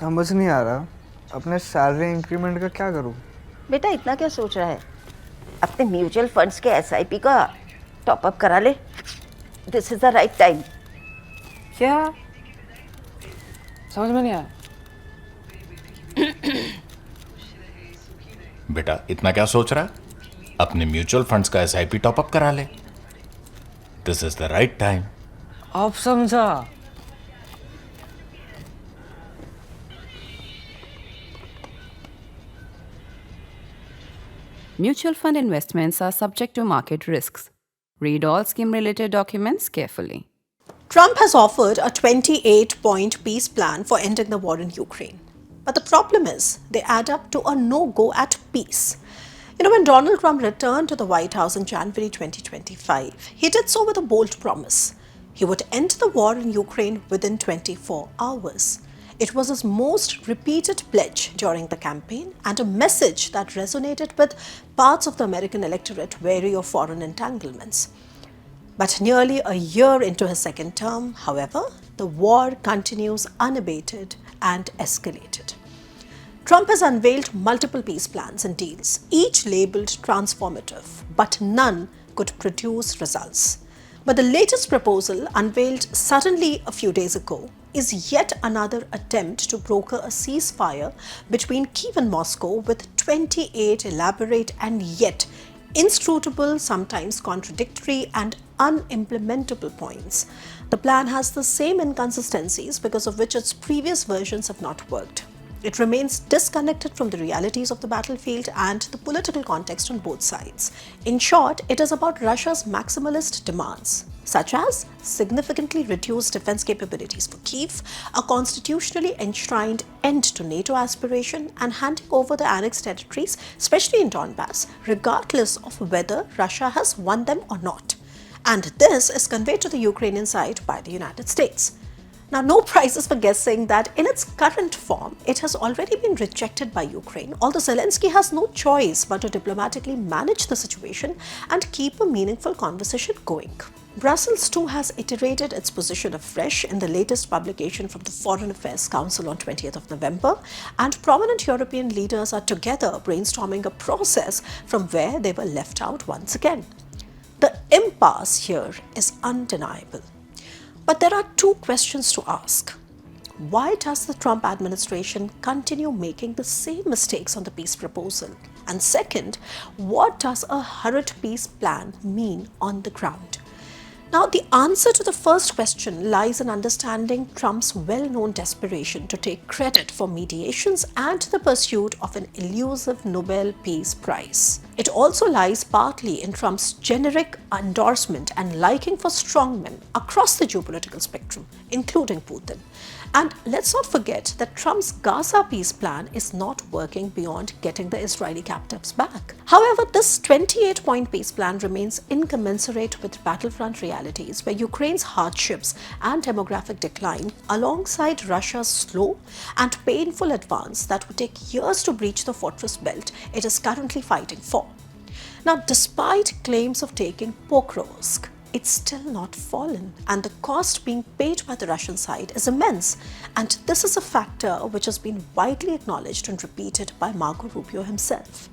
समझ नहीं आ रहा अपने सैलरी इंक्रीमेंट का क्या करूं। बेटा इतना क्या सोच रहा है? अपने म्यूचुअल फंड्स के एसआईपी का टॉपअप करा ले। This is the right time. क्या? समझ में नहीं आया। बेटा इतना क्या सोच रहा है? अपने म्यूचुअल फंड्स का एसआईपी टॉपअप करा ले। This is the right time. अब समझा। Mutual fund investments are subject to market risks. Read all scheme related documents carefully. Trump has offered a 28-point peace plan for ending the war in Ukraine. But the problem is, they add up to a no-go at peace. When Donald Trump returned to the White House in January 2025, he did so with a bold promise. He would end the war in Ukraine within 24 hours. It was his most repeated pledge during the campaign and a message that resonated with parts of the American electorate wary of foreign entanglements. But nearly a year into his second term, however, the war continues unabated and escalated. Trump has unveiled multiple peace plans and deals, each labeled transformative, but none could produce results. But the latest proposal, unveiled suddenly a few days ago, is yet another attempt to broker a ceasefire between Kyiv and Moscow with 28 elaborate and yet inscrutable, sometimes contradictory and unimplementable points. The plan has the same inconsistencies because of which its previous versions have not worked. It remains disconnected from the realities of the battlefield and the political context on both sides. In short, it is about Russia's maximalist demands, such as significantly reduced defense capabilities for Kyiv, a constitutionally enshrined end to NATO aspiration, and handing over the annexed territories, especially in Donbass, regardless of whether Russia has won them or not. And this is conveyed to the Ukrainian side by the United States. Now, no prizes for guessing that in its current form, it has already been rejected by Ukraine, although Zelensky has no choice but to diplomatically manage the situation and keep a meaningful conversation going. Brussels too has iterated its position afresh in the latest publication from the Foreign Affairs Council on 20th of November, and prominent European leaders are together brainstorming a process from where they were left out once again. The impasse here is undeniable. But there are two questions to ask. Why does the Trump administration continue making the same mistakes on the peace proposal? And second, what does a hurried peace plan mean on the ground? Now, the answer to the first question lies in understanding Trump's well-known desperation to take credit for mediations and the pursuit of an elusive Nobel Peace Prize. It also lies partly in Trump's generic endorsement and liking for strongmen across the geopolitical spectrum, including Putin. And let's not forget that Trump's Gaza peace plan is not working beyond getting the Israeli captives back. However, this 28-point peace plan remains incommensurate with battlefront realities where Ukraine's hardships and demographic decline, alongside Russia's slow and painful advance that would take years to breach the fortress belt it is currently fighting for. Now, despite claims of taking Pokrovsk, it's still not fallen, and the cost being paid by the Russian side is immense. And this is a factor which has been widely acknowledged and repeated by Marco Rubio himself.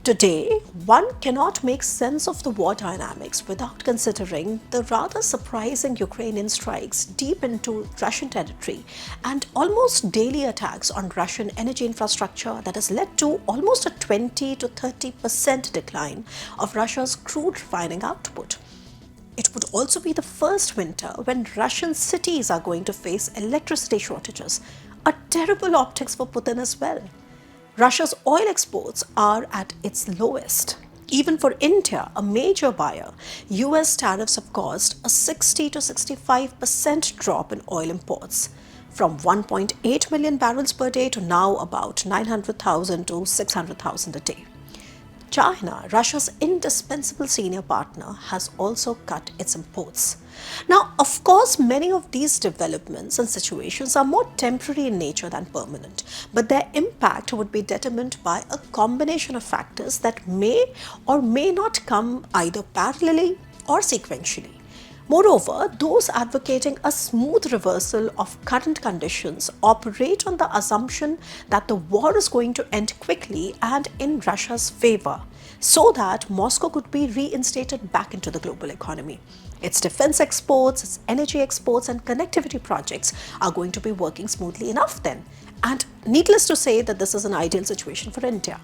Today, one cannot make sense of the war dynamics without considering the rather surprising Ukrainian strikes deep into Russian territory and almost daily attacks on Russian energy infrastructure that has led to almost a 20 to 30% decline of Russia's crude refining output. It would also be the first winter when Russian cities are going to face electricity shortages, a terrible optics for Putin as well. Russia's oil exports are at its lowest. Even for India, a major buyer, US tariffs have caused a 60 to 65% drop in oil imports, from 1.8 million barrels per day to now about 900,000 to 600,000 a day. China, Russia's indispensable senior partner, has also cut its imports. Now, of course, many of these developments and situations are more temporary in nature than permanent, but their impact would be determined by a combination of factors that may or may not come either parallelly or sequentially. Moreover, those advocating a smooth reversal of current conditions operate on the assumption that the war is going to end quickly and in Russia's favor, so that Moscow could be reinstated back into the global economy. Its defense exports, its energy exports, and connectivity projects are going to be working smoothly enough then. And needless to say that this is an ideal situation for India.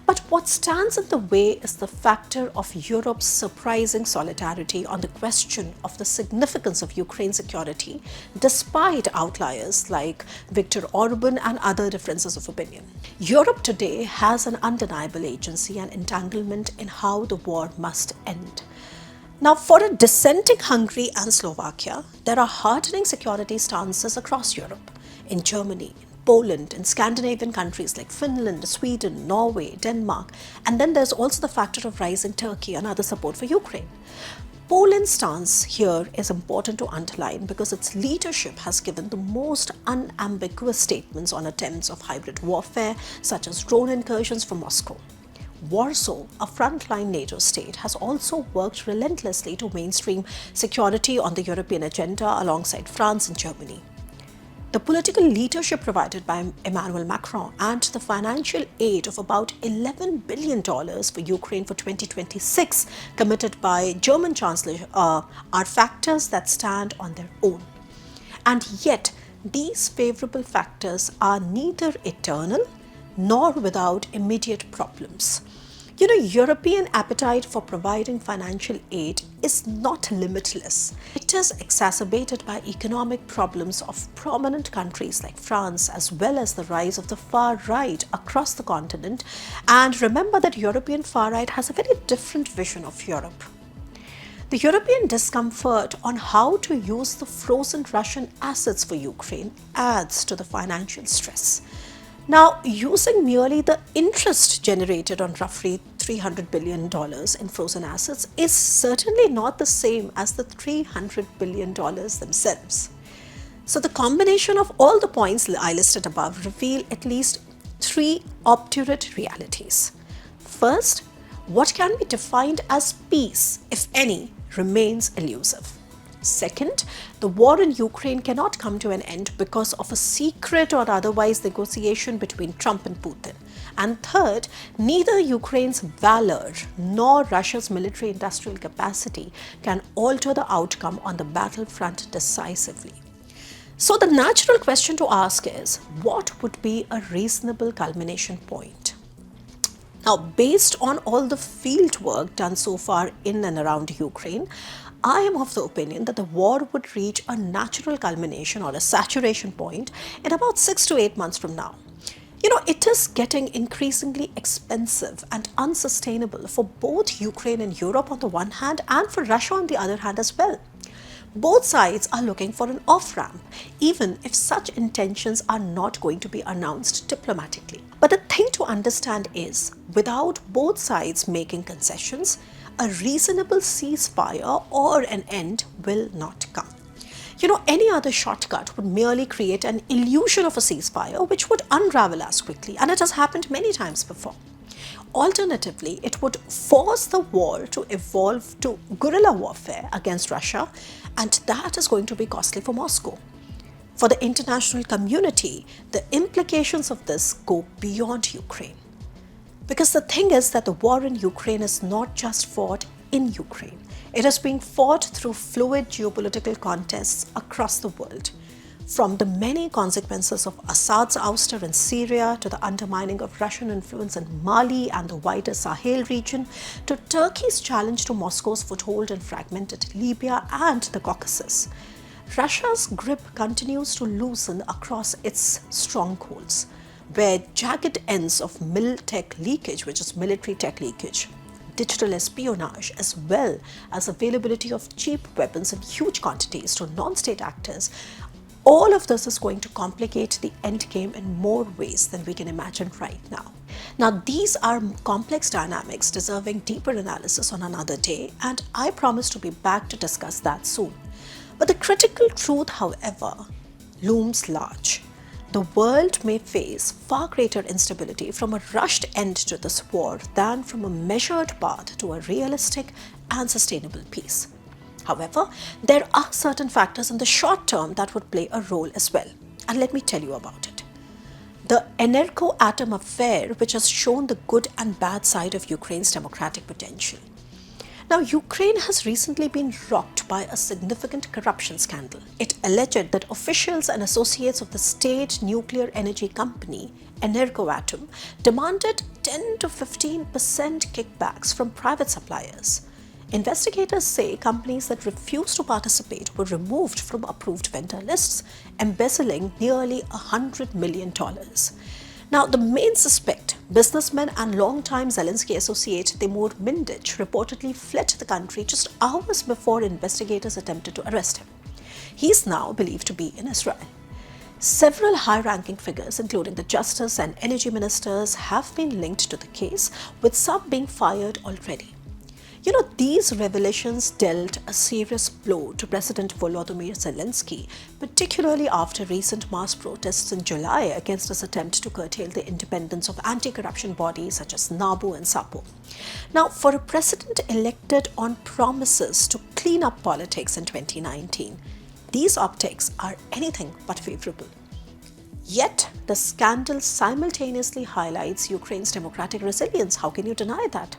But what stands in the way is the factor of Europe's surprising solidarity on the question of the significance of Ukraine's security, despite outliers like Viktor Orban and other differences of opinion. Europe today has an undeniable agency and entanglement in how the war must end. Now, for a dissenting Hungary and Slovakia, there are heartening security stances across Europe. In Germany, Poland, in Scandinavian countries like Finland, Sweden, Norway, Denmark, and then there's also the factor of rising Turkey and other support for Ukraine. Poland's stance here is important to underline because its leadership has given the most unambiguous statements on attempts of hybrid warfare, such as drone incursions from Moscow. Warsaw, a frontline NATO state, has also worked relentlessly to mainstream security on the European agenda alongside France and Germany. The political leadership provided by Emmanuel Macron and the financial aid of about $11 billion for Ukraine for 2026 committed by German Chancellor are factors that stand on their own. And yet, these favorable factors are neither eternal nor without immediate problems. European appetite for providing financial aid is not limitless. It is exacerbated by economic problems of prominent countries like France, as well as the rise of the far right across the continent. And remember that European far right has a very different vision of Europe. The European discomfort on how to use the frozen Russian assets for Ukraine adds to the financial stress. Now, using merely the interest generated on roughly $300 billion in frozen assets is certainly not the same as the $300 billion themselves. So the combination of all the points I listed above reveal at least three obdurate realities. First, what can be defined as peace, if any, remains elusive. Second, the war in Ukraine cannot come to an end because of a secret or otherwise negotiation between Trump and Putin. And third, neither Ukraine's valor nor Russia's military-industrial capacity can alter the outcome on the battlefront decisively. So the natural question to ask is, what would be a reasonable culmination point? Now, based on all the field work done so far in and around Ukraine, I am of the opinion that the war would reach a natural culmination or a saturation point in about 6 to 8 months from now. It is getting increasingly expensive and unsustainable for both Ukraine and Europe on the one hand and for Russia on the other hand as well. Both sides are looking for an off-ramp, even if such intentions are not going to be announced diplomatically. But the thing to understand is, without both sides making concessions, a reasonable ceasefire or an end will not come. Any other shortcut would merely create an illusion of a ceasefire which would unravel as quickly, and it has happened many times before. Alternatively, it would force the war to evolve to guerrilla warfare against Russia, and that is going to be costly for Moscow. For the international community, the implications of this go beyond Ukraine. Because the thing is that the war in Ukraine is not just fought in Ukraine. It is being fought through fluid geopolitical contests across the world. From the many consequences of Assad's ouster in Syria to the undermining of Russian influence in Mali and the wider Sahel region to Turkey's challenge to Moscow's foothold in fragmented Libya and the Caucasus, Russia's grip continues to loosen across its strongholds, where jagged ends of mil-tech leakage, which is military tech leakage, digital espionage, as well as availability of cheap weapons in huge quantities to non-state actors, all of this is going to complicate the endgame in more ways than we can imagine right now. Now, these are complex dynamics deserving deeper analysis on another day, and I promise to be back to discuss that soon. But the critical truth, however, looms large. The world may face far greater instability from a rushed end to this war than from a measured path to a realistic and sustainable peace. However, there are certain factors in the short term that would play a role as well. And let me tell you about it. The Energo-Atom affair, which has shown the good and bad side of Ukraine's democratic potential. Now, Ukraine has recently been rocked by a significant corruption scandal. It alleged that officials and associates of the state nuclear energy company, Energo-Atom, demanded 10 to 15% kickbacks from private suppliers. Investigators say companies that refused to participate were removed from approved vendor lists, embezzling nearly $100 million. Now, the main suspect, businessman and longtime Zelensky associate Timur Mindich, reportedly fled the country just hours before investigators attempted to arrest him. He is now believed to be in Israel. Several high-ranking figures, including the justice and energy ministers, have been linked to the case, with some being fired already. You know, these revelations dealt a serious blow to President Volodymyr Zelensky, particularly after recent mass protests in July against his attempt to curtail the independence of anti-corruption bodies such as NABU and SAPO. Now, for a president elected on promises to clean up politics in 2019, these optics are anything but favorable. Yet, the scandal simultaneously highlights Ukraine's democratic resilience. How can you deny that?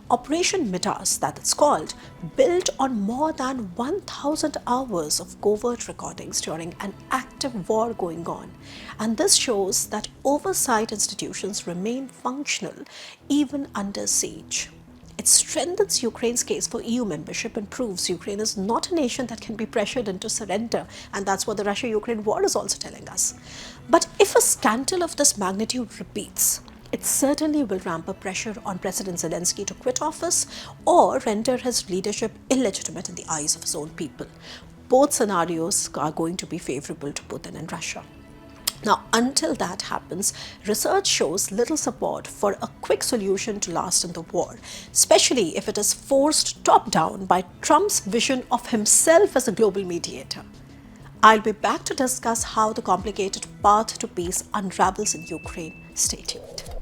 Operation Midas, that it's called, built on more than 1,000 hours of covert recordings during an active war going on. And this shows that oversight institutions remain functional even under siege. It strengthens Ukraine's case for EU membership and proves Ukraine is not a nation that can be pressured into surrender. And that's what the Russia-Ukraine war is also telling us. But if a scandal of this magnitude repeats, it certainly will ramp up pressure on President Zelensky to quit office or render his leadership illegitimate in the eyes of his own people. Both scenarios are going to be favorable to Putin and Russia. Now, until that happens, research shows little support for a quick solution to last in the war, especially if it is forced top-down by Trump's vision of himself as a global mediator. I'll be back to discuss how the complicated path to peace unravels in Ukraine. Stay tuned.